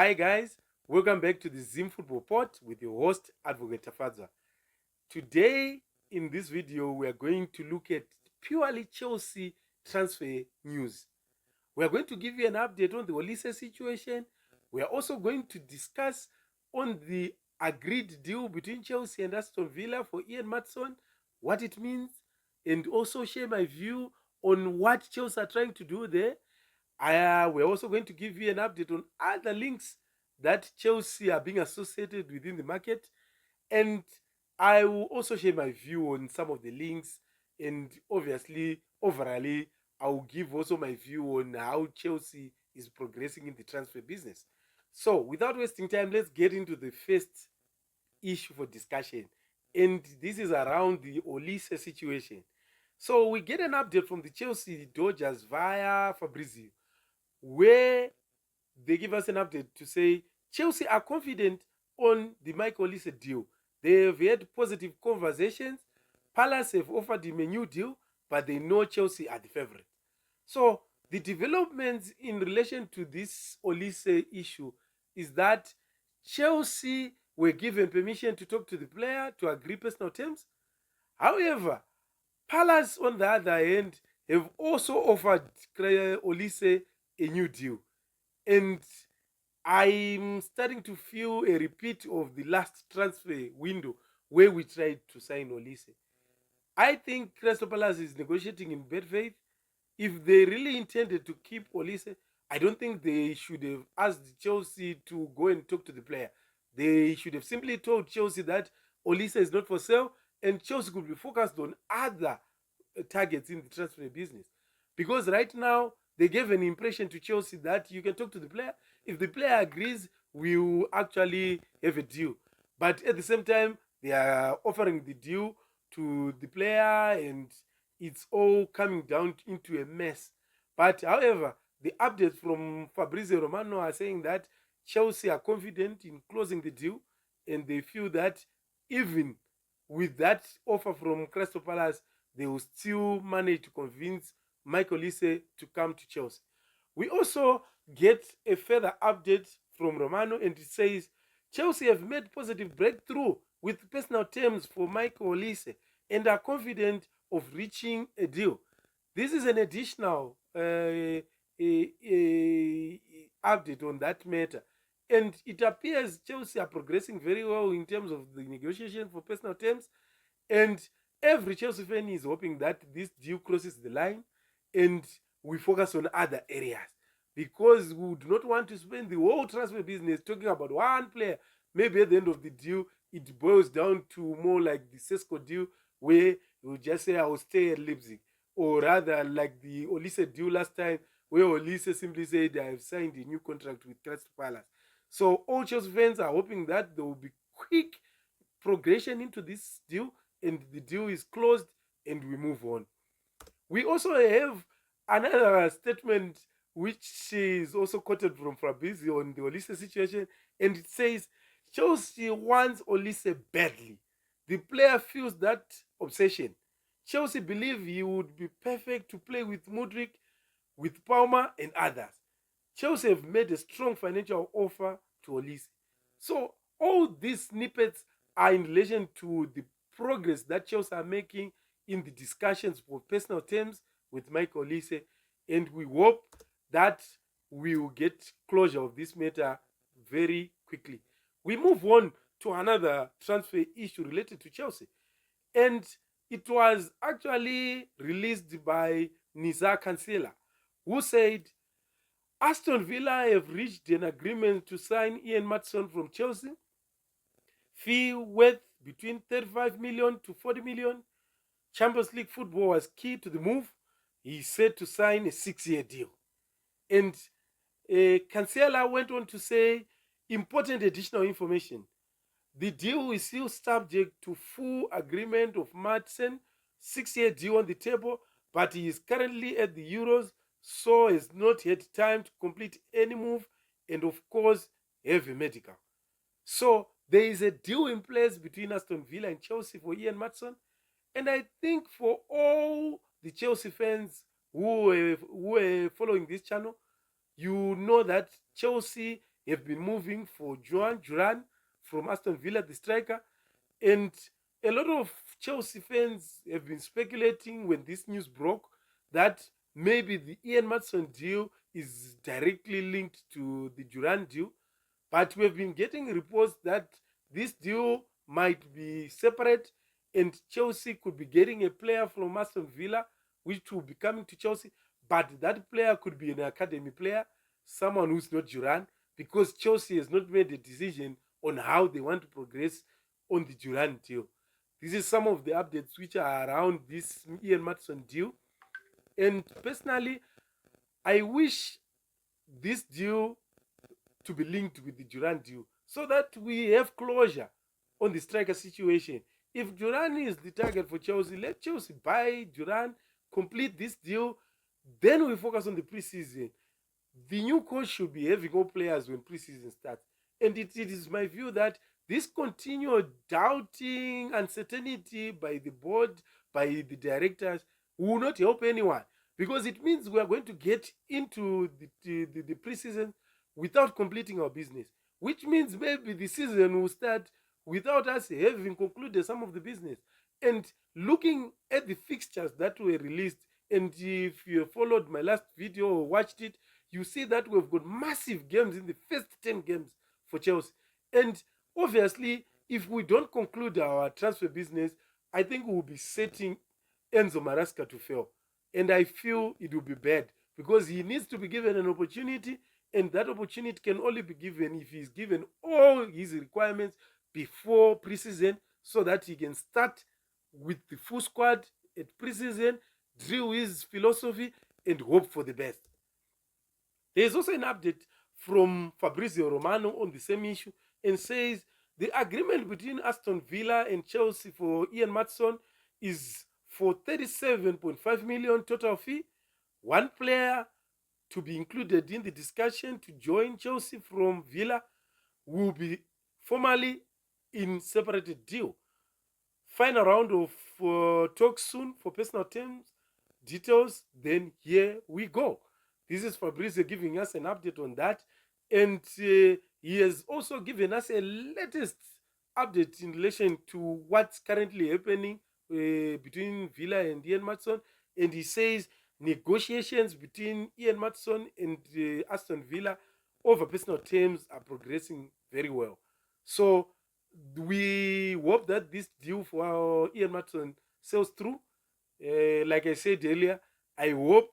Hi guys, welcome back to the Zim Football Pod with your host Advocate Tafadza. Today in this video we are going to look at purely Chelsea transfer news. We are going to give you an update on the Olise situation. We are also going to discuss on the agreed deal between Chelsea and Aston Villa for Ian Maatsen, what it means, and also share my view on what Chelsea are trying to do there. We're also going to give you an update on other links that Chelsea are being associated within the market. And I will also share my view on some of the links. And obviously, overall, I will give also my view on how Chelsea is progressing in the transfer business. So, without wasting time, let's get into the first issue for discussion. And this is around the Olise situation. So, we get an update from the Chelsea Dodgers via Fabrizio, where they give us an update to say Chelsea are confident on the Michael Olise deal. They have had positive conversations. Palace have offered him a new deal, but they know Chelsea are the favorite. So the developments in relation to this Olise issue is that Chelsea were given permission to talk to the player to agree personal terms. However, Palace, on the other hand, have also offered Olise a new deal. And I'm starting to feel a repeat of the last transfer window where we tried to sign Olise. I think Crystal Palace is negotiating in bad faith. If they really intended to keep Olise, I don't think they should have asked Chelsea to go and talk to the player. They should have simply told Chelsea that Olise is not for sale and Chelsea could be focused on other targets in the transfer business. Because right now, they gave an impression to Chelsea that you can talk to the player. If the player agrees, we will actually have a deal. But at the same time, they are offering the deal to the player and it's all coming down into a mess. But however, the updates from Fabrizio Romano are saying that Chelsea are confident in closing the deal and they feel that even with that offer from Crystal Palace, they will still manage to convince Michael Olise to come to Chelsea. We also get a further update from Romano and it says Chelsea have made positive breakthrough with personal terms for Michael Olise and are confident of reaching a deal. This is an additional update on that matter. And it appears Chelsea are progressing very well in terms of the negotiation for personal terms. And every Chelsea fan is hoping that this deal crosses the line and we focus on other areas. Because we would not want to spend the whole transfer business talking about one player. Maybe at the end of the deal, it boils down to more like the Sesko deal, where you just say, I will stay at Leipzig. Or rather, like the Olise deal last time, where Olise simply said, I have signed a new contract with Crystal Palace. So all Chelsea fans are hoping that there will be quick progression into this deal, and the deal is closed, and we move on. We also have another statement which is also quoted from Fabrizio on the Olise situation, and it says Chelsea wants Olise badly. The player feels that obsession. Chelsea believe he would be perfect to play with Mudryk, with Palmer, and others. Chelsea have made a strong financial offer to Olise. So all these snippets are in relation to the progress that Chelsea are making in the discussions for personal terms with Michael Olise, and we hope that we will get closure of this matter very quickly. We move on to another transfer issue related to Chelsea, and it was actually released by Nizar Kansela, who said Aston Villa have reached an agreement to sign Ian Maatsen from Chelsea. Fee worth between 35 million to 40 million. Champions League football was key to the move. He said to sign a 6-year deal. And Cancela went on to say, important additional information. The deal is still subject to full agreement of Maatsen, 6-year deal on the table, but he is currently at the Euros, so has not had time to complete any move, and of course, have a medical. So there is a deal in place between Aston Villa and Chelsea for Ian Maatsen, and I think for all the Chelsea fans who are following this channel, you know that Chelsea have been moving for Duran from Aston Villa, the striker. And a lot of Chelsea fans have been speculating when this news broke that maybe the Ian Maatsen deal is directly linked to the Duran deal. But we have been getting reports that this deal might be separate and Chelsea could be getting a player from Aston Villa, which will be coming to Chelsea. But that player could be an academy player, someone who's not Duran, because Chelsea has not made a decision on how they want to progress on the Duran deal. This is some of the updates which are around this Ian Maatsen deal. And personally, I wish this deal to be linked with the Duran deal so that we have closure on the striker situation. If Duran is the target for Chelsea, let Chelsea buy Duran, complete this deal, then we focus on the preseason. The new coach should be having all players when preseason starts. And it is my view that this continued doubting, uncertainty by the board, by the directors, will not help anyone, because it means we are going to get into the preseason without completing our business, which means maybe the season will start without us having concluded some of the business. And looking at the fixtures that were released, and if you followed my last video or watched it, you see that we've got massive games in the first 10 games for Chelsea. And obviously, if we don't conclude our transfer business, I think we'll be setting Enzo Maresca to fail. And I feel it will be bad because he needs to be given an opportunity, and that opportunity can only be given if he's given all his requirements before preseason so that he can start with the full squad at preseason, drill his philosophy, and hope for the best. There's also an update from Fabrizio Romano on the same issue and says the agreement between Aston Villa and Chelsea for Ian Maatsen is for 37.5 million total fee, one player to be included in the discussion to join Chelsea from Villa will be formally in separated deal. Final round of talks soon for personal terms, details, then here we go. This is Fabrizio giving us an update on that. And he has also given us a latest update in relation to what's currently happening between Villa and Ian Maatsen. And he says negotiations between Ian Maatsen and Aston Villa over personal terms are progressing very well. So we hope that this deal for Ian Maatsen sells through. Like I said earlier, I hope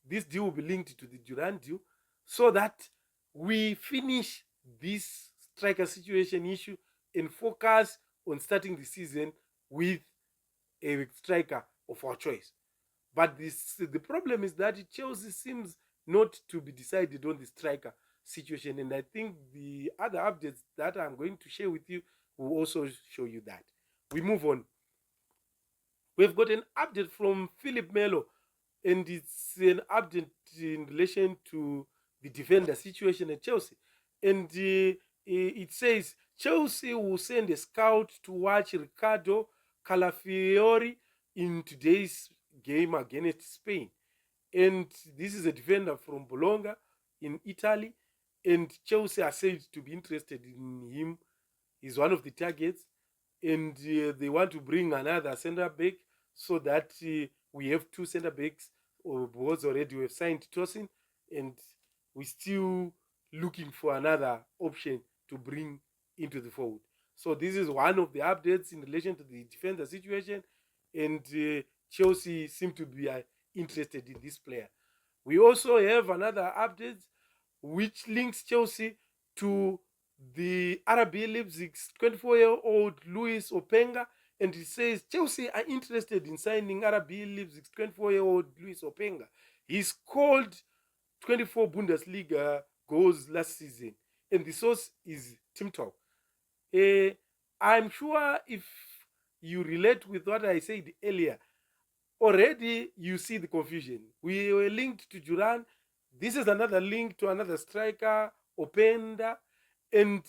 this deal will be linked to the Duran deal so that we finish this striker situation issue and focus on starting the season with a striker of our choice. But the problem is that Chelsea seems not to be decided on the striker situation, and I think the other updates that I'm going to share with you will also show you that. We move on. We've got an update from Philip Melo, and it's an update in relation to the defender situation at Chelsea. And it says Chelsea will send a scout to watch Ricardo Calafiori in today's game against Spain. And this is a defender from Bologna in Italy. And Chelsea are said to be interested in him. He's one of the targets. And they want to bring another center back so that we have two center backs. Was already we have signed Tosin, and we're still looking for another option to bring into the fold. So this is one of the updates in relation to the defender situation, and Chelsea seem to be interested in this player. We also have another update which links Chelsea to the RB Leipzig's 24-year-old Luis Openga, and it says Chelsea are interested in signing RB Leipzig's 24-year-old Luis Openga. He scored 24 Bundesliga goals last season, and the source is Team Talk. I'm sure if you relate with what I said earlier, already you see the confusion. We were linked to Duran. This is another link to another striker, Openda, and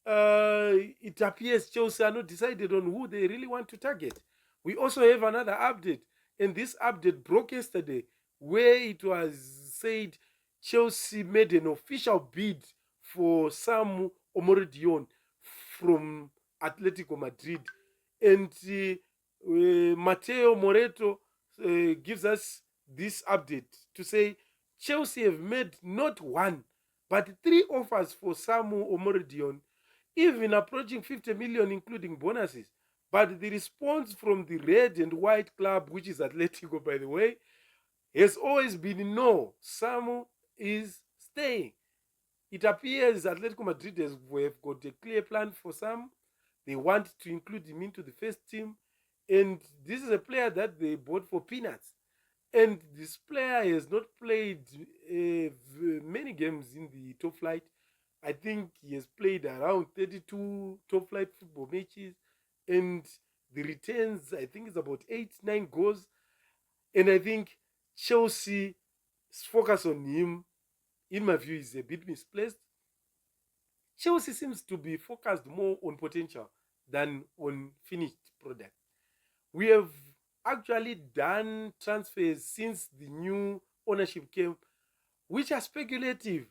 it appears Chelsea are not decided on who they really want to target. We also have another update, and this update broke yesterday, where it was said Chelsea made an official bid for Samu Omorodion from Atletico Madrid. And Mateo Moreto gives us this update to say Chelsea have made not one, but 3 offers for Samu Omorodion, even approaching 50 million, including bonuses. But the response from the red and white club, which is Atletico, by the way, has always been no. Samu is staying. It appears Atletico Madrid have got a clear plan for Sam. They want to include him into the first team. And this is a player that they bought for peanuts. And this player has not played many games in the top flight. I think he has played around 32 top flight football matches. And the returns, I think, is about 8-9 goals. And I think Chelsea's focus on him, in my view, is a bit misplaced. Chelsea seems to be focused more on potential than on finished product. We have actually done transfers since the new ownership came, which are speculative,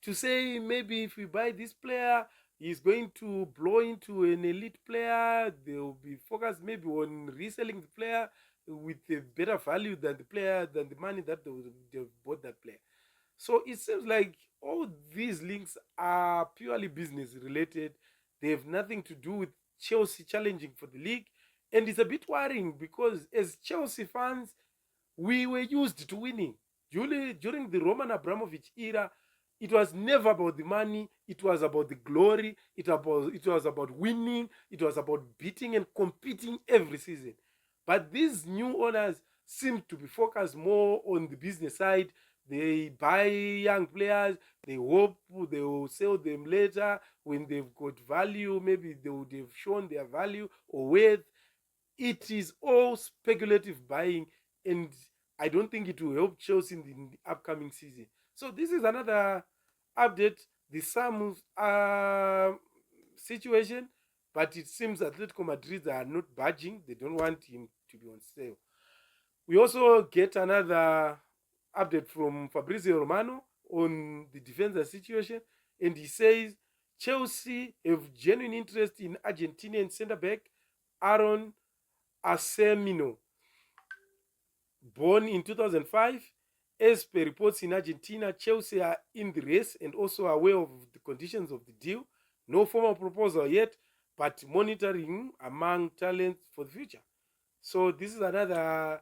to say maybe if we buy this player, he's going to blow into an elite player. They'll be focused maybe on reselling the player with a better value than the money that they've bought that player. So it seems like all these links are purely business related. They have nothing to do with Chelsea challenging for the league. And it's a bit worrying because as Chelsea fans, we were used to winning. During the Roman Abramovich era, it was never about the money. It was about the glory. It was about winning. It was about beating and competing every season. But these new owners seem to be focused more on the business side. They buy young players. They hope they will sell them later when they've got value. Maybe they would have shown their value or worth. It is all speculative buying, and I don't think it will help Chelsea in the upcoming season. So this is another update. The Samu situation, but it seems Atletico Madrid are not budging. They don't want him to be on sale. We also get another update from Fabrizio Romano on the defender situation, and he says Chelsea have genuine interest in Argentinian centre-back Aaron Asemino, born in 2005. As per reports in Argentina, Chelsea are in the race and also aware of the conditions of the deal. No formal proposal yet, but monitoring among talents for the future. So this is another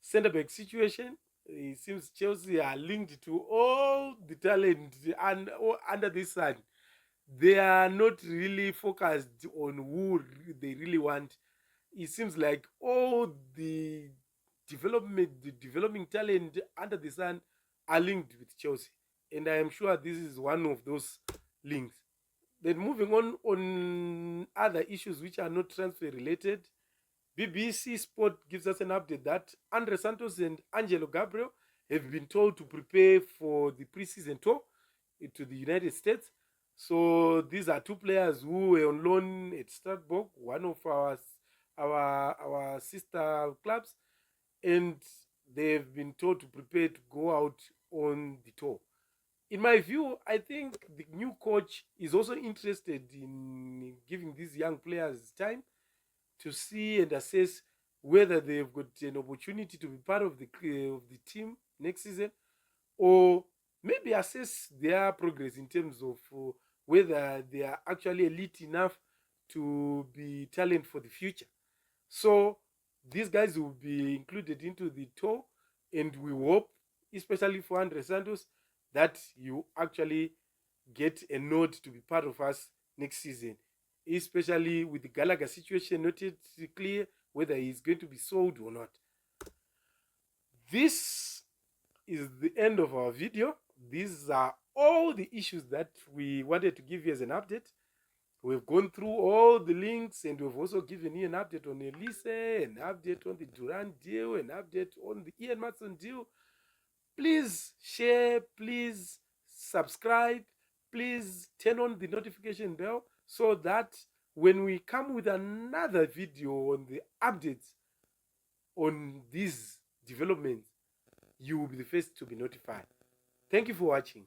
centre-back situation. It seems Chelsea are linked to all the talent and under the sun. They are not really focused on who they really want. It seems like all the developing talent under the sun are linked with Chelsea. And I am sure this is one of those links. Then moving on other issues which are not transfer related, BBC Sport gives us an update that Andre Santos and Angelo Gabriel have been told to prepare for the preseason tour to the United States. So these are 2 players who were on loan at Strasbourg, one of our sister clubs, and they've been told to prepare to go out on the tour. In my view, I think the new coach is also interested in giving these young players time to see and assess whether they've got an opportunity to be part of the team next season, or maybe assess their progress in terms of whether they are actually elite enough to be talent for the future. So these guys will be included into the tour, and we hope, especially for Andre Santos, that you actually get a nod to be part of us next season, especially with the Gallagher situation not yet clear whether he's going to be sold or not. This is the end of our video. These are all the issues that we wanted to give you as an update. We've gone through all the links, and we've also given you an update on Olise, an update on the Durant deal, an update on the Ian Maatsen deal. Please share, please subscribe, please turn on the notification bell so that when we come with another video on the updates on these developments, you will be the first to be notified. Thank you for watching.